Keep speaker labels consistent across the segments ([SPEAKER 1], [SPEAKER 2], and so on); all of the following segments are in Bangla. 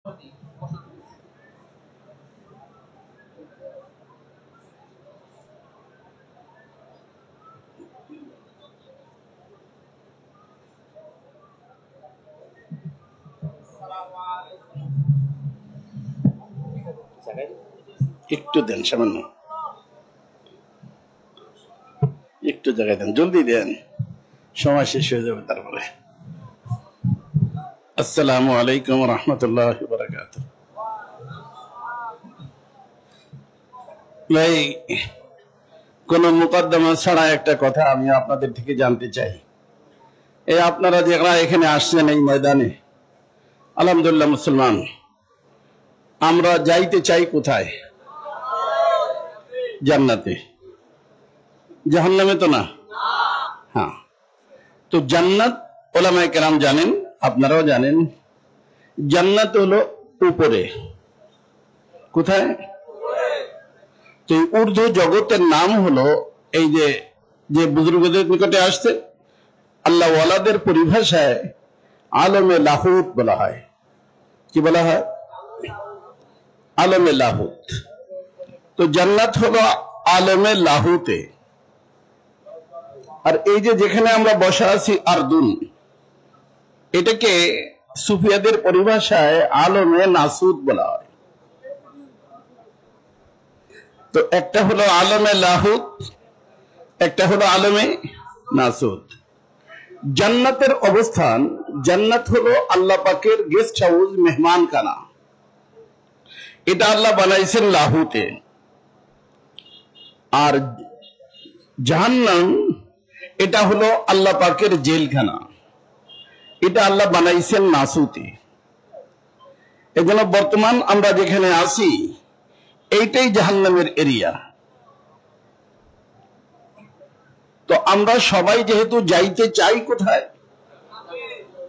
[SPEAKER 1] একটু দেন, সামান্য একটু জায়গায় দেন, জলদি দেন, সময় শেষ হয়ে যাবে তারপরে। আসসালামু আলাইকুম রহমতুল্লাহ বারাকাতুহু। ভাই, কোন মুকদ্দমা ছাড়া একটা কথা আমি আপনাদের থেকে জানতে চাই। এই আপনারা যারা এখানে আসছেন এই ময়দানে, আলহামদুলিল্লাহ মুসলমান, আমরা যাইতে চাই কোথায়? জান্নাতে। জাহান্নামে তো না। হ্যাঁ, তো জান্নাত ওলামায়ে কেরাম জানেন, আপনারাও জানেন, জান্নাত হলো উপরে। কোথায়? তো ঊর্ধ্ব জগতের নাম হলো এই যে বুজুর্গদের নিকটে আসছে, আল্লাহ ওয়ালাদের পরিভাষায় আলমে লাহুত বলা হয়। কি বলা হয়? আলমে লাহুত। তো জান্নাত হলো আলমে লাহুতে। আর এই যেখানে আমরা বসা আছি আরদুন, এটাকে সুফিয়াদের পরিভাষায় আলমে নাসুদ বলা হয়। তো একটা হলো আলমে লাহুত, একটা হলো আলমে নাসুদ। জান্নাতের অবস্থান, জান্নাত হলো আল্লাহ পাকের গেস্ট হাউস, মেহমান খানা। এটা আল্লাহ বানাইছেন লাহুতে। আর জাহান্নাম, এটা হলো আল্লাহ পাকের জেলখানা। এটা আল্লাহ বানাইছেন নাসুতে। এজন্য বর্তমান আমরা যেখানে আছি এইটাই জাহান্নামের এরিয়া। তো আমরা সবাই যেহেতু যাইতে চাই কোথায়?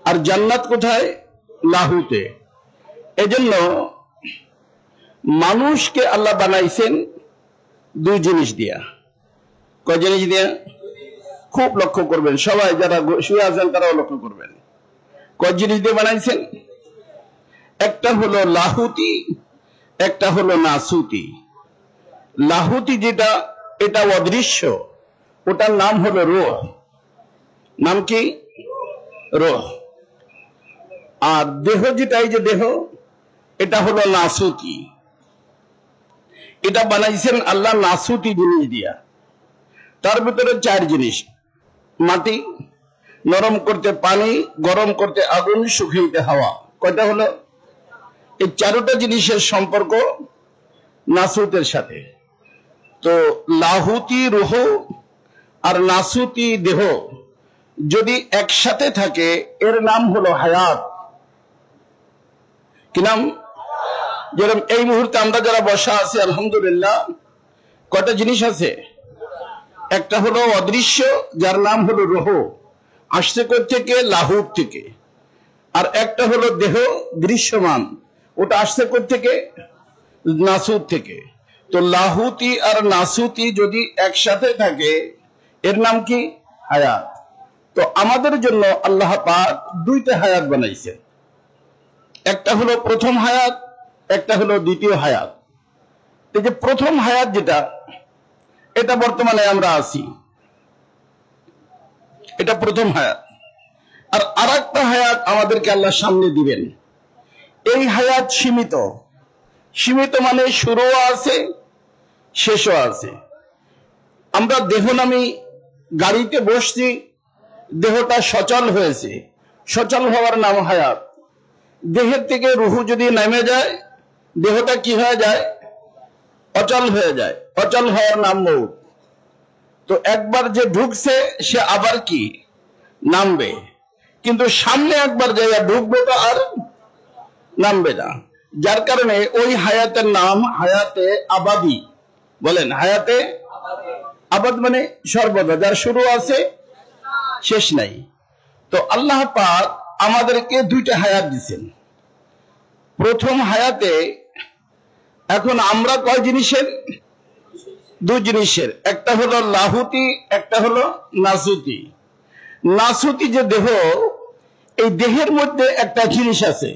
[SPEAKER 1] আর জান্নাত কোথায়? লাহুতে। এজন্য মানুষকে আল্লাহ বানাইছেন দুই জিনিস দিয়া। কয় জিনিস দিয়া? খুব লক্ষ্য করবেন, সবাই যারা শুয়ে আছেন তারাও লক্ষ্য করবেন। কয় জিনিস দিয়ে বানাইছেন? একটা হলো লাহুতি, একটা হলো নাসুতি। লাহুতি যেটা, এটা অদৃশ্য, ওটার নাম হলো রূহ। নাম কি? রূহ। আর দেহ যেটা, এই যে দেহ, এটা হলো নাসুতি। এটা বানাইছেন আল্লাহ নাসুতি জিনিস দিয়া। তার ভিতরে চার জিনিস: মাটি, নরম করতে পানি, গরম করতে আগুন, শুকাইতে হাওয়া। কয়টা হলো? এই চারটা জিনিসের সম্পর্ক নাসুতের সাথে। তো লাহুতি রূহ আর নাসুতি দেহ যদি একসাথে থাকে, এর নাম হলো হায়াত। কি নাম? যেরকম এই মুহূর্তে আমরা যারা বসা আছি, আলহামদুলিল্লাহ, কয়টা জিনিস আছে? একটা হলো অদৃশ্য, যার নাম হলো রূহ, আসছে থেকে লাহুত থেকে। আর একটা হলো দেহ দৃশ্যমান, ওটা আসছে থেকে নাসুত থেকে। তো লাহুতি আর নাসুতি যদি একসাথে থাকে, এর নাম কি? হায়াত। তো আমাদের জন্য আল্লাহ পাক দুইটা হায়াত বানাইছে। একটা হলো প্রথম হায়াত, একটা হলো দ্বিতীয় হায়াত। এই যে প্রথম হায়াত যেটা, এটা বর্তমানে আমরা আছি, এটা প্রথম হায়াত। আর আরেকটা হায়াত আমাদেরকে আল্লাহ সামনে দিবেন। এই হায়াত সীমিত। সীমিত মানে শুরুও আছে, শেষও আছে। আমরা দেহ নামী গাড়িতে বসছি, দেহটা সচল হয়েছে, সচল হওয়ার নাম হায়াত। দেহের থেকে রুহু যদি নেমে যায়, দেহটা কি হয়ে যায়? অচল হয়ে যায়। অচল হওয়ার নাম মউত। তো একবার যে ঢুকছে, সে আবার কি? নামবে। কিন্তু সামনে একবার যাইয়া ঢুকবে তো আর নামবে না। যার কারণে ওই হায়াতের নাম হায়াতে আবাদি। বলেন, হায়াতে আবাদ মানে সর্বদা, যার শুরু আছে, শেষ নাই। তো আল্লাহ পাক আমাদেরকে দুইটা হায়াত দিচ্ছেন। প্রথম হায়াতে এখন আমরা কয় জিনিসের? দুই জিনিসের। একটা হলো লাহুতি, একটা হলো নাসুতি। নাসুতি যে দেহ, এই দেহের মধ্যে একটা জিনিস আছে,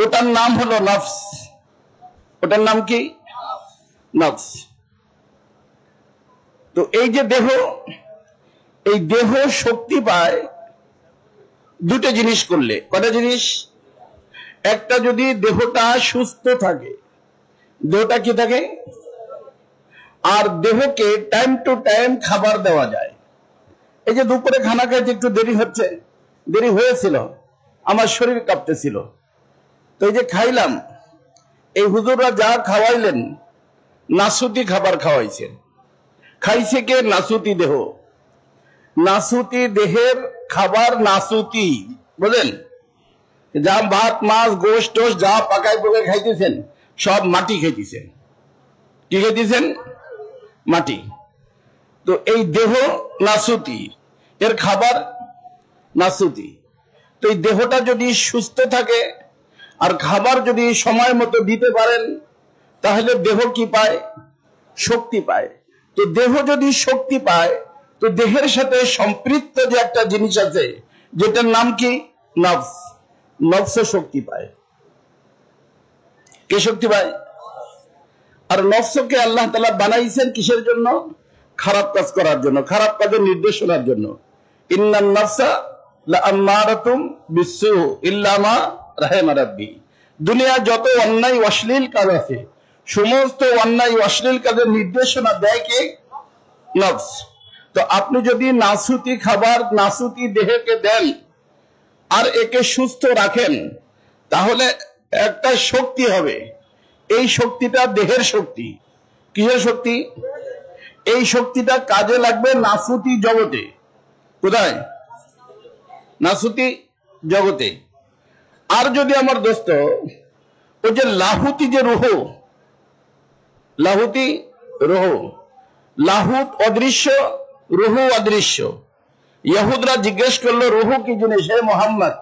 [SPEAKER 1] ওটার নাম হলো নফস। ওটার নাম কি? নফস। তো এই যে দেহ, এই দেহ শক্তি পায় দুটো জিনিস করলে। কটা জিনিস? একটা, যদি দেহটা সুস্থ থাকে, দেহটা কি থাকে, আর দেহকে টাইম টু টাইম খাবার দেওয়া যায়। এই যে দুপুরে খানা খাইতে একটু দেরি হচ্ছে, দেরি হয়েছিল, আমার শরীর কাঁপতেছিল, তো এই যে খাইলাম, এই হুজুররা যা খাওয়াইলেন, নাসুতি খাবার খাওয়াইছেন। খাইছে কে? নাসুতি দেহ। নাসুতি দেহের খাবার নাসুতি, বুঝলেন? যা ভাত মাছ গোশত টোস যা পাকাই পোকায় খাইতেছেন, সব মাটি খাইতেছেন। কি খাইতেছেন? মাটি। তো এই দেহ নাসুতি, এর খাবার নাসুতি। তো এই দেহটা যদি সুস্থ থাকে আর খাবার যদি সময় মতো দিতে পারেন, তাহলে দেহ কি পায়? শক্তি পায়। তো দেহ যদি শক্তি পায়, তো দেহের সাথে সম্পৃক্ত যে একটা জিনিস আছে, যেটার নাম কি? নফস। নফস শক্তি পায়। কে শক্তি পায়? আর নফসকে আল্লাহ তাআলা বানাইছেন কিসের জন্য? খারাপ কাজ করার জন্য, খারাপ কাজের নির্দেশনার জন্য। ইন্নান নাফসা লাআম্মারাতুম বিসসু ইল্লা মা রাহিমা রাব্বি। দুনিয়া যত অন্যায় অশ্লীল কাজ আছে, সমস্ত অন্যায় অশ্লীল কাজের নির্দেশনা দেয় কে? নফস। তো আপনি যদি নাসুতি খাবার নাসুতি দেহকে দেন আর একে সুস্থ রাখেন, তাহলে একটা শক্তি হবে। এই শক্তিটা দেহের শক্তি। কিসের শক্তি? এই শক্তিটা কাজে লাগবে নাসুতি জগতে। কোথায়? নাসুতি জগতে। আর যদি আমার দোস্ত, ওই যে লাহুতি যে রুহ, লাহুতি রুহ, লাহুত অদৃশ্য, রুহ অদৃশ্য। ইহুদরা জিজ্ঞেস করলো রুহ কি জিনিস হে মুহাম্মদ?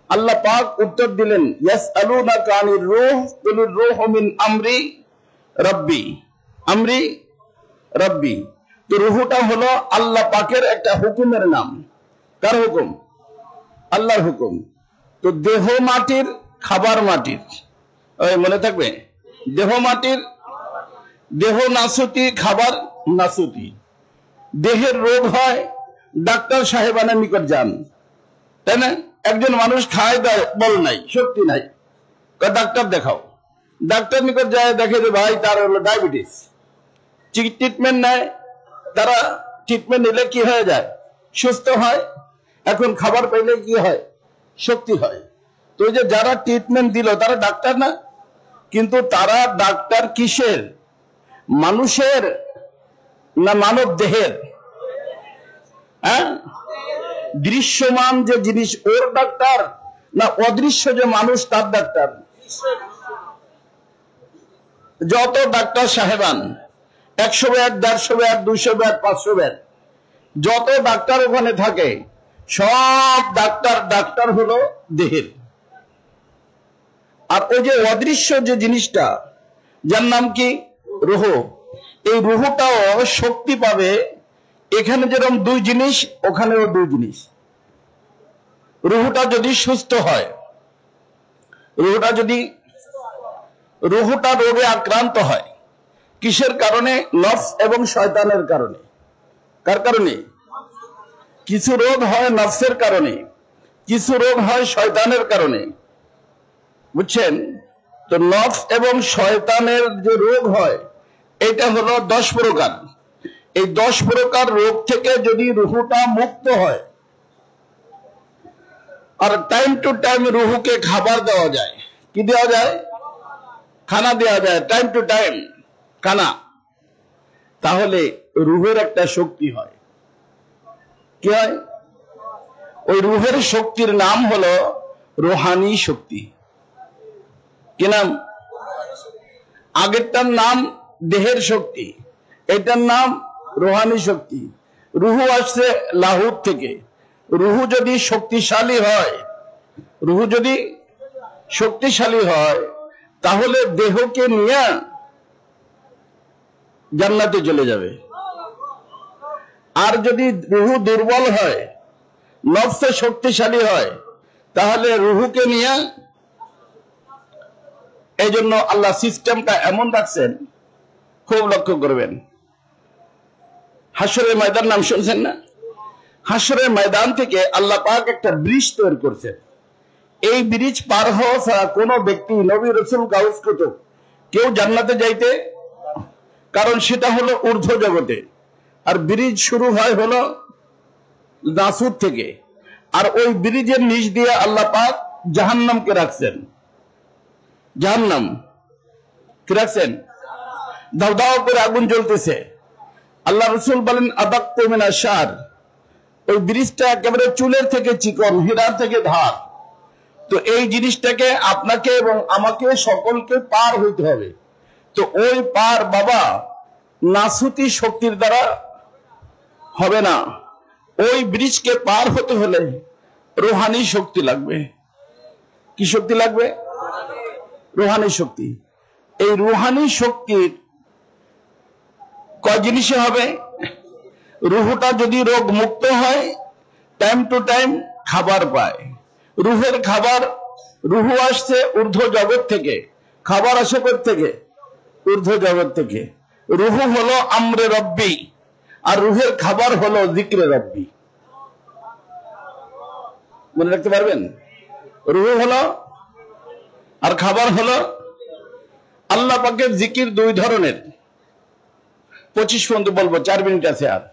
[SPEAKER 1] আল্লাহ পাক উত্তর দিলেন, ইয়াসআলুনাকা আনির রূহ কুলির রূহু মিন আমরি রাব্বি। আমরি রাব্বি। তো রূহটা হলো আল্লাহ পাকের একটা হুকুমের নাম। কার হুকুম? আল্লাহর হুকুম। তো দেহ মাটির, খাবার মাটির। ওই মনে থাকবে, দেহ মাটির, দেহ নাসুতি, খাবার নাসুতি। দেহের রোগ হয়, ডাক্তার সাহেবানের নিকট যান, তাই না? একজন মানুষ খায়, বল নাই, শক্তি নাই, ডাক্তার দেখাও। ডাক্তার নিকট যায়, দেখে যে ভাই তার হলো ডায়াবেটিস। ট্রিটমেন্ট নেয়, তারা ট্রিটমেন্ট নিলে কি হয়ে যায়? সুস্থ হয়। এখন খাবার পাইলে কি হয়? শক্তি হয়। তো যে যারা ট্রিটমেন্ট দিল, তারা ডাক্তার না, কিন্তু তারা ডাক্তার কিসের? মানুষের না মানব দেহের? হ্যাঁ, দৃশ্যমান যে জিনিস ওর ডাক্তার, না অদৃশ্য যে মানুষ তার ডাক্তার? যত ডাক্তার সাহেবান, 100 বেড, 150 বেড, 200 বেড, 500 বেড, যত ডাক্তার ওখানে থাকে, সব ডাক্তার হলো দেহের। আর ওই যে অদৃশ্য যে জিনিসটা, যার নাম কি? রূহ। এই রূহটাও শক্তি পাবে। এখানে যেরকম দুই জিনিস, ওখানেও দুই জিনিস। রূহটা যদি সুস্থ হয়, রূহটা রোগে আক্রান্ত হয়, কিসের কারণে? নফস এবং শয়তানের কারণে। কার কারণে? কিছু রোগ হয় নফসের কারণে, কিছু রোগ হয় শয়তানের কারণে। বুঝছেন? তো নফস এবং শয়তানের যে রোগ হয়, এটা হলো 10 প্রকার। এই 10 প্রকার রোগ থেকে যদি রূহটা মুক্ত হয়, আর টাইম টু টাইম রূহকে খাবার দেওয়া যায়। কি দেওয়া যায়? খানা দেওয়া যায়, টাইম টু টাইম খানা। তাহলে রূহের একটা শক্তি হয়। কি হয়? ওই রূহের শক্তির নাম হলো রুহানি শক্তি। কি নাম? আগেরটার নাম দেহের শক্তি, এটার নাম রুহানি শক্তি। রুহু আসছে লাহুত থেকে। রুহু যদি শক্তিশালী হয়, রুহু যদি শক্তিশালী হয়, তাহলে দেহকে নিয়ে জান্নাতে চলে যাবে। আর যদি রুহু দুর্বল হয়, নফস শক্তিশালী হয়, তাহলে রুহুকে নিয়ে এই জন্য আল্লাহ সিস্টেমটা এমন রাখছেন, খুব লক্ষ্য করবেন। হাসরের ময়দান নাম শুনছেন না? হাসরের ময়দান থেকে আল্লাহ পাক একটা ব্রিজ তৈরি করছেন। এই ব্রিজ পার হওয়া ছাড়া কোন ব্যক্তি, নবী, রাসূল, গাউস, কুতুব কেউ জান্নাতে যাইতে, কারণ সেটা হলো ঊর্ধ্ব জগতে, আর ব্রিজ শুরু হয় হলো নাসুর থেকে, আর ওই ব্রিজের নিচ দিয়ে আল্লাহ পাক জাহান্নামকে রাখছেন। জাহান্নাম কি রাখছেন? দাও দাও করে আগুন জ্বলতেছে। আল্লাহ রাসূল বলেন আদাক্তু মিনাশ শার, ওই ব্রিজটা একেবারে চুলের থেকে চিকন, হীরার থেকে ধার। তো এই জিনিসটাকে আপনাকে এবং আমাকে সকলকে পার হইতে হবে। তো ওই পার বাবা নাসুতি শক্তির দ্বারা হবে না। ওই ব্রিজকে পার হতে হলে রুহানি শক্তি লাগবে। কি শক্তি লাগবে? রুহানি শক্তি। এই রুহানি শক্তির কয় জিনিসে হবে? রুহটা যদি রোগ মুক্ত হয়, টাইম টু টাইম খাবার পায়। রুহের খাবার, রুহু আসছে ঊর্ধ্ব জগৎ থেকে, খাবার আসে কোথা থেকে? ঊর্ধ্ব জগৎ থেকে। রুহু হলো আমরে রব্বি, আর রুহের খাবার হলো জিক্রে রব্বি। মনে রাখতে পারবেন? রুহু হলো আর খাবার হলো আল্লাহ পাকের জিকির দুই ধরনের। 25 পর্যন্ত বলবো, 4 মিনিট আছে আর।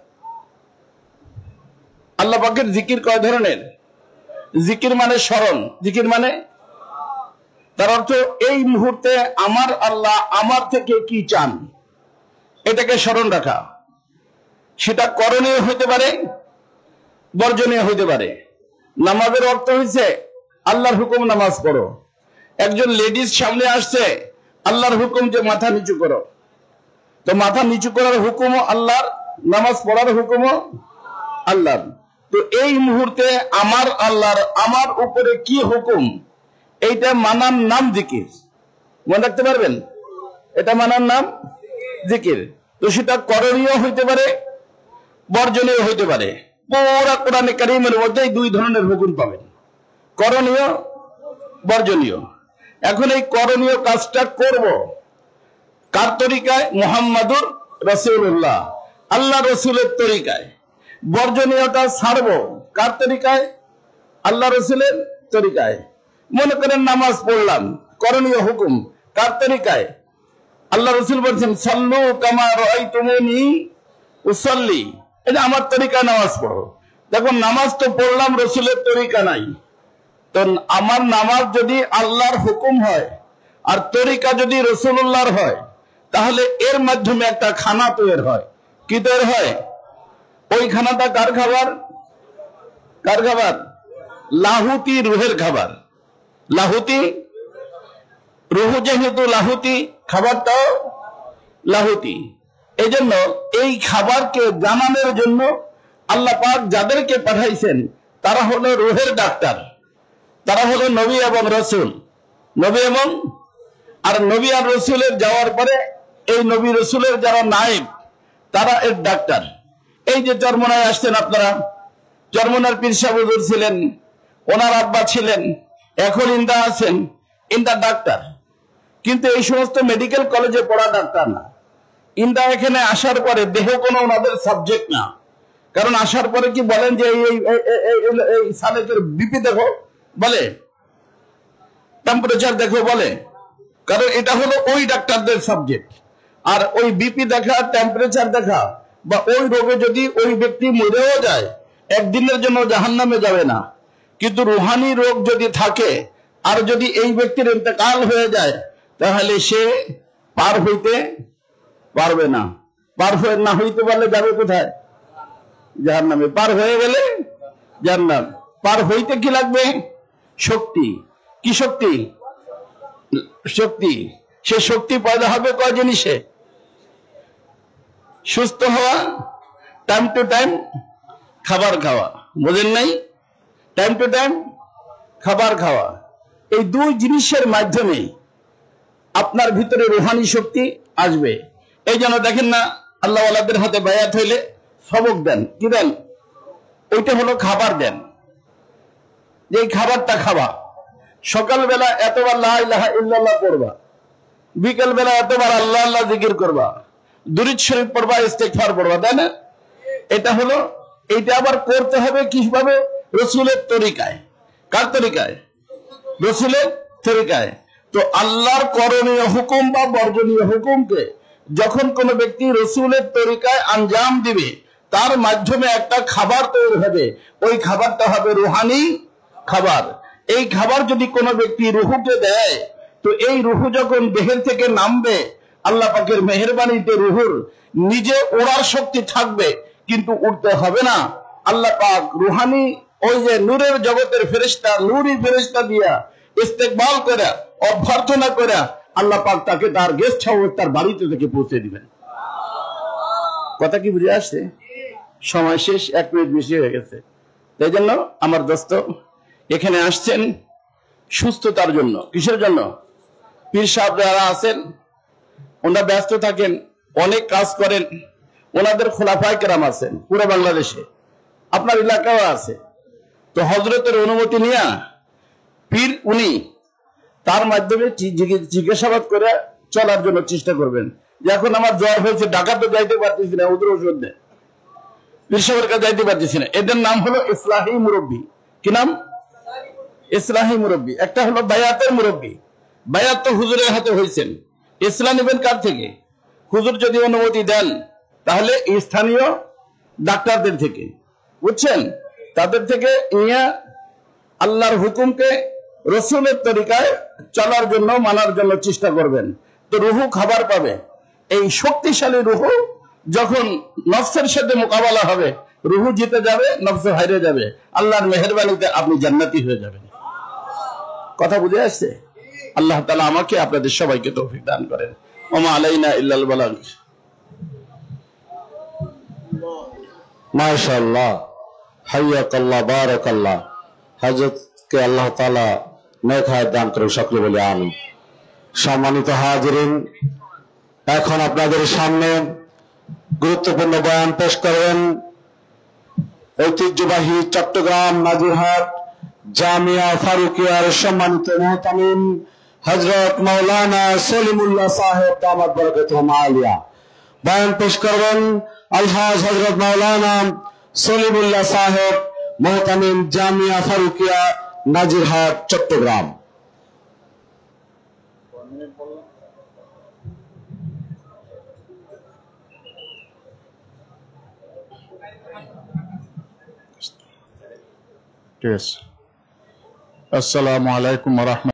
[SPEAKER 1] আল্লাহ পাকের জিকির কয় ধরনের? জিকির মানে স্মরণ, জিকির মানে, তার অর্থ এই মুহূর্তে আমার আল্লাহ আমার থেকে কি চান এটাকে স্মরণ রাখা। সেটা করণীয় হইতে পারে, বর্জনীয় হইতে পারে। নামাজের অর্থ হইছে আল্লাহর হুকুম, নামাজ পড়ো। একজন লেডিস সামনে আসছে, আল্লাহর হুকুম যে মাথা নিচু করো, তো মাথা নিচু করার হুকুমও আল্লাহর, নামাজ পড়ার হুকুমও আল্লাহর। তো এই মুহূর্তে আমার আল্লাহর আমার উপরে কি হুকুম, এইটা মানার নাম জিকির। মনে রাখতে পারবেন? এটা মানার নাম জিকির। তো সেটা করণীয় হইতে পারে, বর্জনীয় হইতে পারে। পুরা কোরআনে কারীমের মধ্যে দুই ধরনের হুকুম পাবেন, করণীয়, বর্জনীয়। এখন এই করণীয় কাজটা করব কার তরিকায়? মুহাম্মাদুর রাসূলুল্লাহ, আল্লাহ রসুলের তরিকায়। বর্জনীয়টা ছাড়বো কার তরিকায়? আল্লাহ রসুলের তরিকায়। মনে করেন নামাজ পড়লাম, করণীয় হুকুম কার তরিকায়? আল্লাহ রসুল বলছেন সাল্লু কামা রাআইতুমুনি উসাল্লি, এটা আমার তরিকায় নামাজ পড়ো। দেখুন নামাজ তো পড়লাম, রসুলের তরিকা নাই। তো আমার নামাজ যদি আল্লাহর হুকুম হয় আর তরিকা যদি রসুলুল্লাহর হয়, তাহলে এর মাধ্যমে একটা খানা তৈরি হয়। কি তৈরি হয়? ওই খানাটা কার খাবার? কার খাবার? লাহুতি, রুহের খাবার। লাহুতি, রুহু যেহেতু লাহুতি, খাবারটাও লাহুতি। এই জন্য এই খাবারকে জানানোর জন্য আল্লাহ পাক যাদেরকে পাঠাইছেন তারা হলো রুহের ডাক্তার, তারা হলো নবী এবং রসুল। নবী এবং, আর নবী আর রসুলের যাওয়ার পরে এই নবী রসুলের যারা নায়েব, তারা এর ডাক্তার। এই যে চরমনায় আসছেন আপনারা, চরমনার পীর সাহেব হুজুর ছিলেন, ওনার আব্বা ছিলেন, এখন ইন্দা আছেন, ইন্দা ডাক্তার। কিন্তু এই সমস্ত মেডিকেল কলেজে পড়া ডাক্তার না। ইন্দা এখানে আসার পরে দেহ কোনো ওনাদের সাবজেক্ট না। কারণ আসার পরে কি বলেন যে এই সালেকের বিপি দেখো, বলে টেম্পারেচার দেখো, বলে, কারণ এটা হলো ওই ডাক্তারদের সাবজেক্ট। আর ওই বিপি দেখা, টেম্পারেচার দেখা, বা ওই রোগে যদি ওই ব্যক্তি মরেও যায়, একদিনের জন্য জাহান্নামে যাবে না। কিন্তু রুহানি রোগ যদি থাকে আর যদি এই ব্যক্তির ইন্তেকাল হয়ে যায়, তাহলে সে পার হইতে পারবে না। পার হয়ে না হইতে পারলে যাবে কোথায়? জাহান্নামে। পার হয়ে গেলে জান্নাত। পার হইতে কি লাগবে? শক্তি। কি শক্তি? শক্তি। সে শক্তি পয়দা হবে কয় জিনিসে? সুস্থ হওয়া, টাইম টু টাইম খাবার খাওয়া। বোঝেন নাই? টাইম টু টাইম খাবার খাওয়া। এই দুই জিনিসের মাধ্যমে আপনার ভিতরে রুহানি শক্তি আসবে। এই জন্য দেখেন না, আল্লাহ ওয়ালাদের হাতে বায়াত হইলে সবক দেন। কি দেন? ওইটা হলো খাবার দেন, যে এই খাবারটা খাবা। সকালবেলা এতবার লা ইলাহা ইল্লাল্লাহ পড়বা, বিকেল বেলা এতবার আল্লাহ আল্লাহ জিকির করবা, দুরূদ শরীফ পড়বা, ইস্তেগফার পড়বা, তাই না? এটা হলো, এটা আবার করতে হবে কিভাবে? রসুলের তরিকায়। কার তরিকায়? রসুলের তরিকায়। তো আল্লাহর করণীয় হুকুম বা বর্জনীয় হুকুমকে যখন কোন ব্যক্তি রসুলের তরিকায় আঞ্জাম দিবে, তার মাধ্যমে একটা খাবার তৈরি হবে। ওই খাবারটা হবে রুহানি খাবার। এই খাবার যদি কোনো ব্যক্তি রুহুকে দেয়, তো এই রুহু যখন দেহের থেকে নামবে, আল্লাহ পাকের মেহেরবানিতে রুহুর নিজে ওড়ার শক্তি থাকবে, কিন্তু উঠতে হবে না। আল্লাহ পাক রুহানি ওই যে নূরের জগতের ফেরেশতা, নূরি ফেরেশতা দিয়া ইস্তেকবাল করে, অভ্যর্থনা করে, আল্লাহ পাক তাকে তার গেস্ট হাউস, তার বাড়িতে থেকে পৌঁছে দিবেন। কথা কি বুঝে আসছে? সময় শেষ, 1 মিনিট বেশি হয়ে গেছে। তাই জন্য আমার দোস্ত এখানে আসছেন সুস্থতার জন্য। কিসের জন্য? পীর সাহেব যারা আছেন ওনারা ব্যস্ত থাকেন, অনেক কাজ করেন, ওনাদের খোলাফায়ে কেরাম আছেন পুরো বাংলাদেশে, আপনার এলাকাও আছে। তো হযরতের অনুমতি নিয়ে পীর উনি তার মাধ্যমে জিজ্ঞাসাবাদ করে চলার জন্য চেষ্টা করবেন। যে এখন আমার জ্বর হয়েছে, ঢাকা তো যাইতে পারতেছি না, ওদের ওষুধ দেয়, পীর সাহেবের কাছে যাইতে পারতেছি না। এদের নাম হলো ইসলাহি মুরব্বী। কি নাম? ইসলাহি মুরব্বী। একটা হলো বায়াতের মুরব্বী। বায়াত তো হুজুরের হাতে হয়েছেন, ইসলাম নেবেন কার থেকে? হুজুর যদি অনুমতি দেন তাহলে স্থানীয় ডাক্তারদের থেকে, বুঝছেন, তাদের থেকে ইয়া আল্লাহর হুকুমকে রসুলের তরিকায় চলার জন্য, মানার জন্য চেষ্টা করবেন। তো রুহু খাবার পাবে। এই শক্তিশালী রুহু যখন নফসের সাথে মোকাবেলা হবে, রুহু জিতে যাবে, নফস হারিয়ে যাবে। আল্লাহর মেহেরবানিতে আপনি জান্নাতি হয়ে যাবেন। কথা বুঝে আসছে? আল্লাহ তাআলা আমাকে আপনাদের সবাইকে তৌফিক দান করেন। ওমা আলাইনা ইল্লাল বালাগ।
[SPEAKER 2] মাশাআল্লাহ, হাইয়াকাল্লাহ, বারাকাল্লাহ। হযরতকে আল্লাহ তাআলা নেক হায়াত দান করুন, সকলে বলি আমিন। সম্মানিত হাজিরিন, এখন আপনাদের সামনে গুরুত্বপূর্ণ বয়ান পেশ করবেন ঐতিহ্যবাহী চট্টগ্রাম নাজিরহাট জামিয়া ফারুকিয়ার সম্মানিত মুহতামিম হযরত মাওলানা সলিমুল্লাহ সাহেব দামাত বরকতুহুম আলিয়া। বয়ান পেশ করবেন আলহাজ হযরত মাওলানা সলিমুল্লাহ সাহেব, মুহতামিম জামিয়া ফারুকিয়া নাজিরহাট চট্টগ্রাম।
[SPEAKER 3] আসসালামু আলাইকুম ওয়া রাহমাতুল্লাহ।